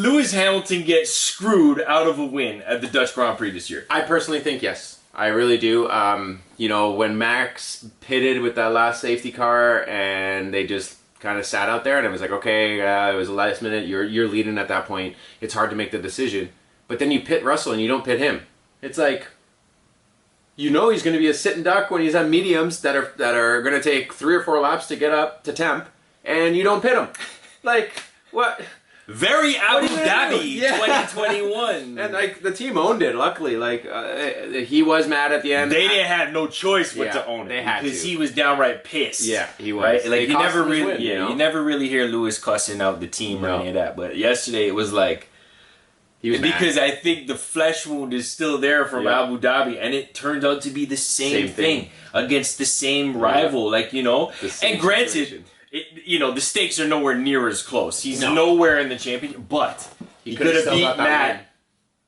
Lewis Hamilton get screwed out of a win at the Dutch Grand Prix this year? I personally think yes. I really do. You know, when Max pitted with that last safety car and they just kind of sat out there and it was like, okay, it was the last minute, you're leading at that point. It's hard to make the decision. But then you pit Russell and you don't pit him. It's like, you know he's going to be a sitting duck when he's on mediums that are going to take 3 or 4 laps to get up to temp, and you don't pit him. Like, what? Very Abu Dhabi 2021. And like the team owned it, luckily. Like he was mad at the end. They didn't have no choice but to own it. They had because to. he was downright pissed. Yeah, he was. Right? Like you never really win, you know? you never really hear Lewis cussing out the team or any of that. But yesterday it was like he was because mad. I think the flesh wound is still there from Abu Dhabi, and it turned out to be the same thing against the same rival. Like, you know, and granted. Situation. You know, the stakes are nowhere near as close. He's nowhere in the championship, but he could have beat Matt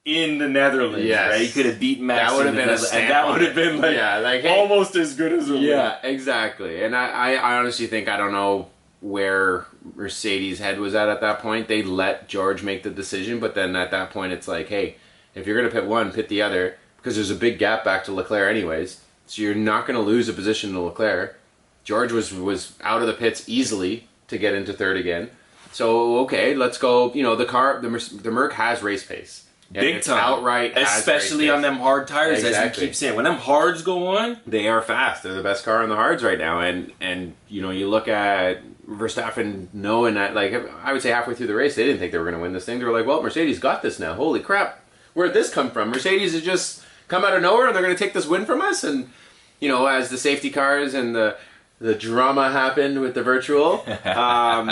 in the Netherlands. Yes. Right? He could have beat Matt. That would have been a stamp. And that would have been like almost as good as a win. Yeah, exactly. And I honestly think, I don't know where Mercedes' head was at that point. They let George make the decision, but then at that point it's like, hey, if you're going to pit one, pit the other, because there's a big gap back to Leclerc anyways, so you're not going to lose a position to Leclerc. George was out of the pits easily to get into third again. So, okay, let's go. You know, the Merc has race pace. Big time. Outright especially on them hard tires, as we keep saying. When them hards go on, they are fast. They're the best car on the hards right now. And you know, you look at Verstappen knowing that, like, I would say halfway through the race, they didn't think they were going to win this thing. They were like, well, Mercedes got this now. Holy crap. Where'd this come from? Mercedes has just come out of nowhere and they're going to take this win from us? And, you know, as the safety cars and the drama happened with the virtual. I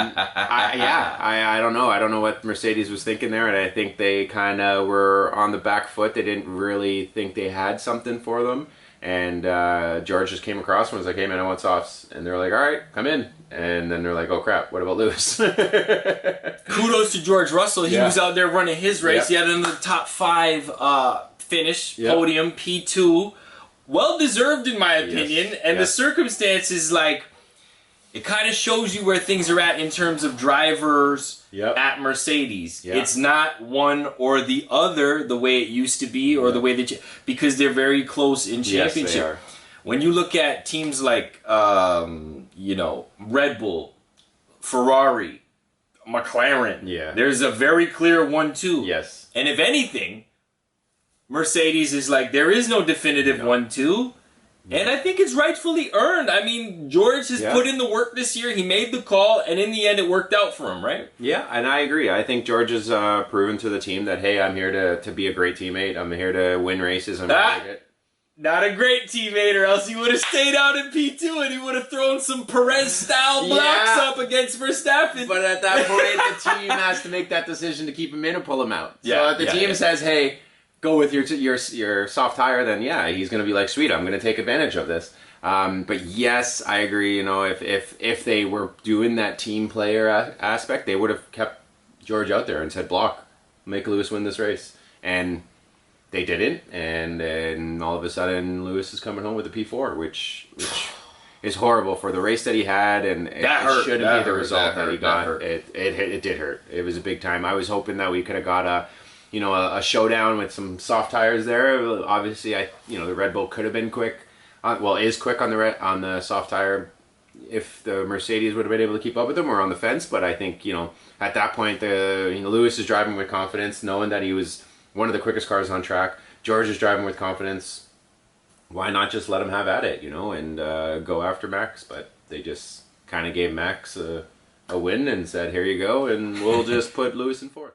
don't know. I don't know what Mercedes was thinking there, and I think they kind of were on the back foot. They didn't really think they had something for them. And George just came across and was like, hey man, I want softs. And they're like, all right, come in. And then they're like, oh crap, what about Lewis? Kudos to George Russell. He was out there running his race. He had another top 5 finish, podium, P2. Well deserved in my opinion, and the circumstances, like, it kind of shows you where things are at in terms of drivers at Mercedes. It's not one or the other the way it used to be, or the way that because they're very close in championship. Yes, they are. When you look at teams like you know, Red Bull, Ferrari, McLaren, there's a very clear 1-2. Yes. And if anything, Mercedes is like, there is no definitive 1-2. And I think it's rightfully earned. I mean, George has put in the work this year. He made the call, and in the end, it worked out for him, right? Yeah, and I agree. I think George has proven to the team that, hey, I'm here to be a great teammate. I'm here to win races. Not a great teammate, or else he would have stayed out in P2 and he would have thrown some Perez-style blocks up against Verstappen. But at that point, the team has to make that decision to keep him in and pull him out. So if the team says, hey, go with your soft tire, then he's going to be like, sweet, I'm going to take advantage of this. But yes, I agree. You know, if they were doing that team player aspect, they would have kept George out there and said, block, make Lewis win this race. And they didn't, and then all of a sudden Lewis is coming home with a P4, which is horrible for the race that he had, and it shouldn't be the result that he got. It did hurt. It was a big time. I was hoping that we could have got a showdown with some soft tires there. Obviously, the Red Bull could have been quick. Is quick on the soft tire. If the Mercedes would have been able to keep up with them, or on the fence. But I think at that point, Lewis is driving with confidence, knowing that he was one of the quickest cars on track. George is driving with confidence. Why not just let him have at it, and go after Max? But they just kind of gave Max a win and said, here you go, and we'll just put Lewis in fourth.